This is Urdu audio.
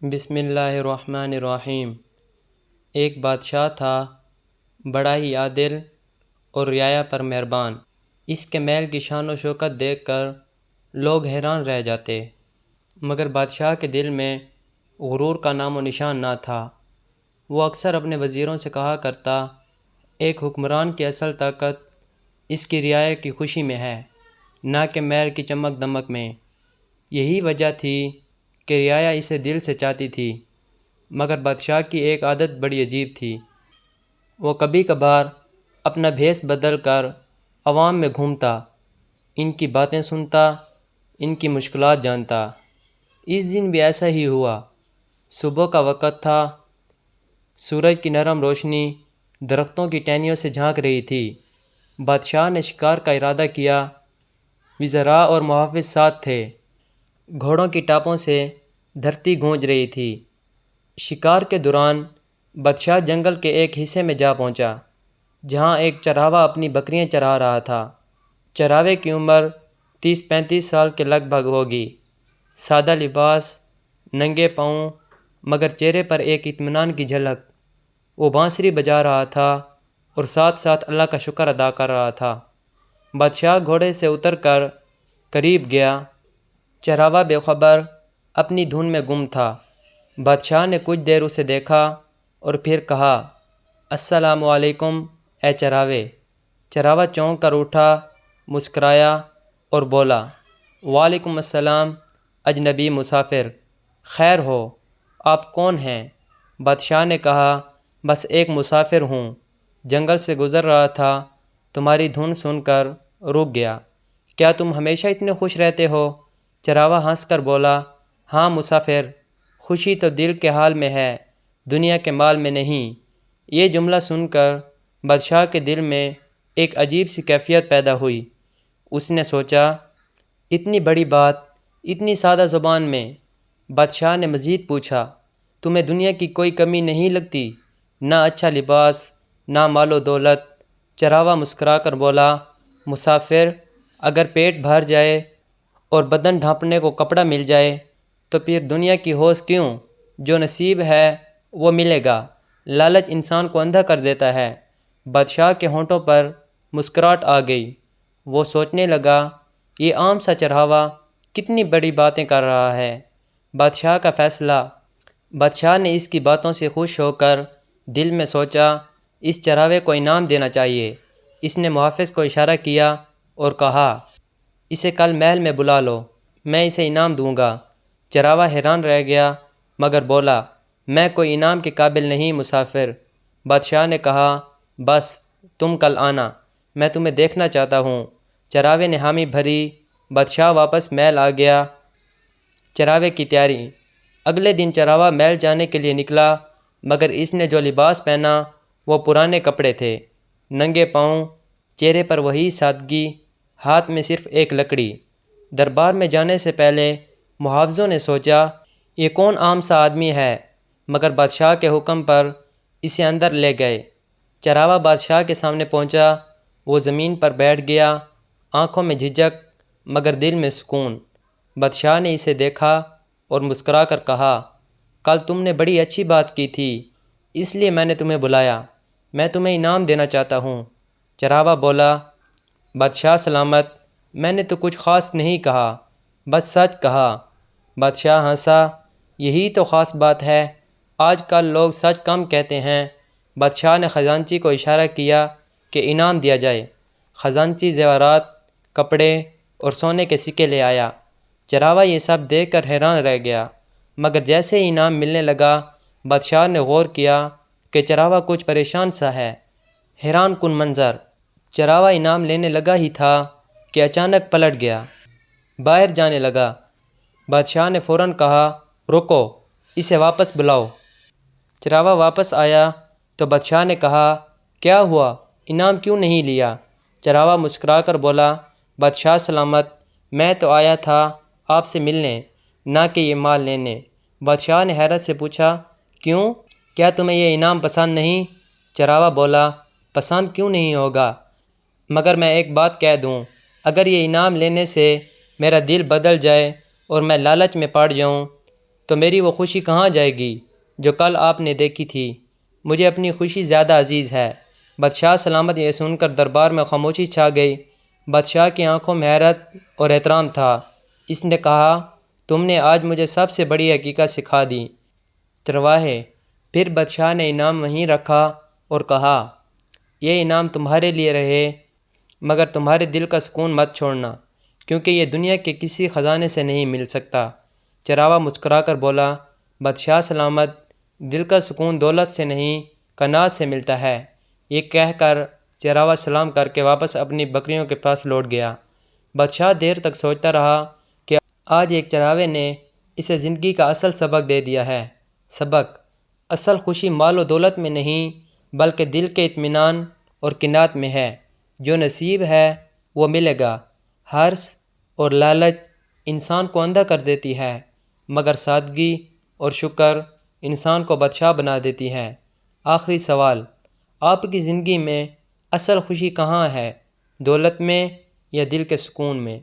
بسم اللہ الرحمن الرحیم۔ ایک بادشاہ تھا، بڑا ہی عادل اور رعایا پر مہربان۔ اس کے محل کی شان و شوکت دیکھ کر لوگ حیران رہ جاتے، مگر بادشاہ کے دل میں غرور کا نام و نشان نہ تھا۔ وہ اکثر اپنے وزیروں سے کہا کرتا، ایک حکمران کی اصل طاقت اس کی رعایا کی خوشی میں ہے، نہ کہ محل کی چمک دمک میں۔ یہی وجہ تھی کہ رعایا اسے دل سے چاہتی تھی، مگر بادشاہ کی ایک عادت بڑی عجیب تھی۔ وہ کبھی کبھار اپنا بھیس بدل کر عوام میں گھومتا، ان کی باتیں سنتا، ان کی مشکلات جانتا۔ اس دن بھی ایسا ہی ہوا۔ صبح کا وقت تھا، سورج کی نرم روشنی درختوں کی ٹہنیوں سے جھانک رہی تھی۔ بادشاہ نے شکار کا ارادہ کیا۔ وزراء اور محافظ ساتھ تھے۔ گھوڑوں کی ٹاپوں سے دھرتی گونج رہی تھی۔ شکار کے دوران بادشاہ جنگل کے ایک حصے میں جا پہنچا، جہاں ایک چرواہا اپنی بکریاں چرا رہا تھا۔ چراوے کی عمر 30-35 سال کے لگ بھگ ہوگی۔ سادہ لباس، ننگے پاؤں، مگر چہرے پر ایک اطمینان کی جھلک۔ وہ بانسری بجا رہا تھا اور ساتھ ساتھ اللہ کا شکر ادا کر رہا تھا۔ بادشاہ گھوڑے سے اتر کر قریب گیا۔ چرواہا بے خبر اپنی دھن میں گم تھا۔ بادشاہ نے کچھ دیر اسے دیکھا اور پھر کہا، السلام علیکم اے چراوے۔ چرواہا چونک کر اٹھا، مسکرایا اور بولا، وعلیکم السلام اجنبی مسافر، خیر ہو، آپ کون ہیں؟ بادشاہ نے کہا، بس ایک مسافر ہوں، جنگل سے گزر رہا تھا، تمہاری دھن سن کر رک گیا۔ کیا تم ہمیشہ اتنے خوش رہتے ہو؟ چرواہا ہنس کر بولا، ہاں مسافر، خوشی تو دل کے حال میں ہے، دنیا کے مال میں نہیں۔ یہ جملہ سن کر بادشاہ کے دل میں ایک عجیب سی کیفیت پیدا ہوئی۔ اس نے سوچا، اتنی بڑی بات اتنی سادہ زبان میں۔ بادشاہ نے مزید پوچھا، تمہیں دنیا کی کوئی کمی نہیں لگتی؟ نہ اچھا لباس، نہ مال و دولت؟ چرواہا مسکرا کر بولا، مسافر، اگر پیٹ بھر جائے اور بدن ڈھانپنے کو کپڑا مل جائے تو پھر دنیا کی ہوس کیوں؟ جو نصیب ہے وہ ملے گا، لالچ انسان کو اندھا کر دیتا ہے۔ بادشاہ کے ہونٹوں پر مسکراہٹ آ گئی۔ وہ سوچنے لگا، یہ عام سا چرواہا کتنی بڑی باتیں کر رہا ہے۔ بادشاہ کا فیصلہ۔ بادشاہ نے اس کی باتوں سے خوش ہو کر دل میں سوچا، اس چراوے کو انعام دینا چاہیے۔ اس نے محافظ کو اشارہ کیا اور کہا، اسے کل محل میں بلا لو، میں اسے انعام دوں گا۔ چرواہا حیران رہ گیا، مگر بولا، میں کوئی انعام کے قابل نہیں مسافر۔ بادشاہ نے کہا، بس تم کل آنا، میں تمہیں دیکھنا چاہتا ہوں۔ چراوے نے حامی بھری۔ بادشاہ واپس محل آ گیا۔ چراوے کی تیاری۔ اگلے دن چرواہا محل جانے کے لیے نکلا، مگر اس نے جو لباس پہنا وہ پرانے کپڑے تھے۔ ننگے پاؤں، چہرے پر وہی سادگی، ہاتھ میں صرف ایک لکڑی۔ دربار میں جانے سے پہلے محافظوں نے سوچا، یہ کون عام سا آدمی ہے، مگر بادشاہ کے حکم پر اسے اندر لے گئے۔ چرواہا بادشاہ کے سامنے پہنچا۔ وہ زمین پر بیٹھ گیا، آنکھوں میں جھجک مگر دل میں سکون۔ بادشاہ نے اسے دیکھا اور مسکرا کر کہا، کل تم نے بڑی اچھی بات کی تھی، اس لیے میں نے تمہیں بلایا، میں تمہیں انعام دینا چاہتا ہوں۔ چرواہا بولا، بادشاہ سلامت، میں نے تو کچھ خاص نہیں کہا، بس سچ کہا۔ بادشاہ ہنسا، یہی تو خاص بات ہے، آج کل لوگ سچ کم کہتے ہیں۔ بادشاہ نے خزانچی کو اشارہ کیا کہ انعام دیا جائے۔ خزانچی زیورات، کپڑے اور سونے کے سکے لے آیا۔ چرواہا یہ سب دیکھ کر حیران رہ گیا، مگر جیسے ہی انعام ملنے لگا، بادشاہ نے غور کیا کہ چرواہا کچھ پریشان سا ہے۔ حیران کن منظر۔ چرواہا انعام لینے لگا ہی تھا کہ اچانک پلٹ گیا، باہر جانے لگا۔ بادشاہ نے فوراً کہا، رکو، اسے واپس بلاؤ۔ چرواہا واپس آیا تو بادشاہ نے کہا، کیا ہوا، انعام کیوں نہیں لیا؟ چرواہا مسکرا کر بولا، بادشاہ سلامت، میں تو آیا تھا آپ سے ملنے، نہ کہ یہ مال لینے۔ بادشاہ نے حیرت سے پوچھا، کیوں؟ کیا تمہیں یہ انعام پسند نہیں؟ چرواہا بولا، پسند کیوں نہیں ہوگا، مگر میں ایک بات کہہ دوں، اگر یہ انعام لینے سے میرا دل بدل جائے اور میں لالچ میں پڑ جاؤں تو میری وہ خوشی کہاں جائے گی جو کل آپ نے دیکھی تھی؟ مجھے اپنی خوشی زیادہ عزیز ہے۔ بادشاہ سلامت یہ سن کر دربار میں خاموشی چھا گئی۔ بادشاہ کی آنکھوں میں حیرت اور احترام تھا۔ اس نے کہا، تم نے آج مجھے سب سے بڑی حقیقت سکھا دی۔ چرواہے۔ پھر بادشاہ نے انعام وہیں رکھا اور کہا، یہ انعام تمہارے لیے رہے، مگر تمہارے دل کا سکون مت چھوڑنا، کیونکہ یہ دنیا کے کسی خزانے سے نہیں مل سکتا۔ چراوا مسکرا کر بولا، بادشاہ سلامت، دل کا سکون دولت سے نہیں، قناعت سے ملتا ہے۔ یہ کہہ کر چراوا سلام کر کے واپس اپنی بکریوں کے پاس لوٹ گیا۔ بادشاہ دیر تک سوچتا رہا کہ آج ایک چراوے نے اسے زندگی کا اصل سبق دے دیا ہے۔ سبق: اصل خوشی مال و دولت میں نہیں، بلکہ دل کے اطمینان اور قناعت میں ہے۔ جو نصیب ہے وہ ملے گا۔ حرص اور لالچ انسان کو اندھا کر دیتی ہے، مگر سادگی اور شکر انسان کو بادشاہ بنا دیتی ہے۔ آخری سوال: آپ کی زندگی میں اصل خوشی کہاں ہے؟ دولت میں یا دل کے سکون میں؟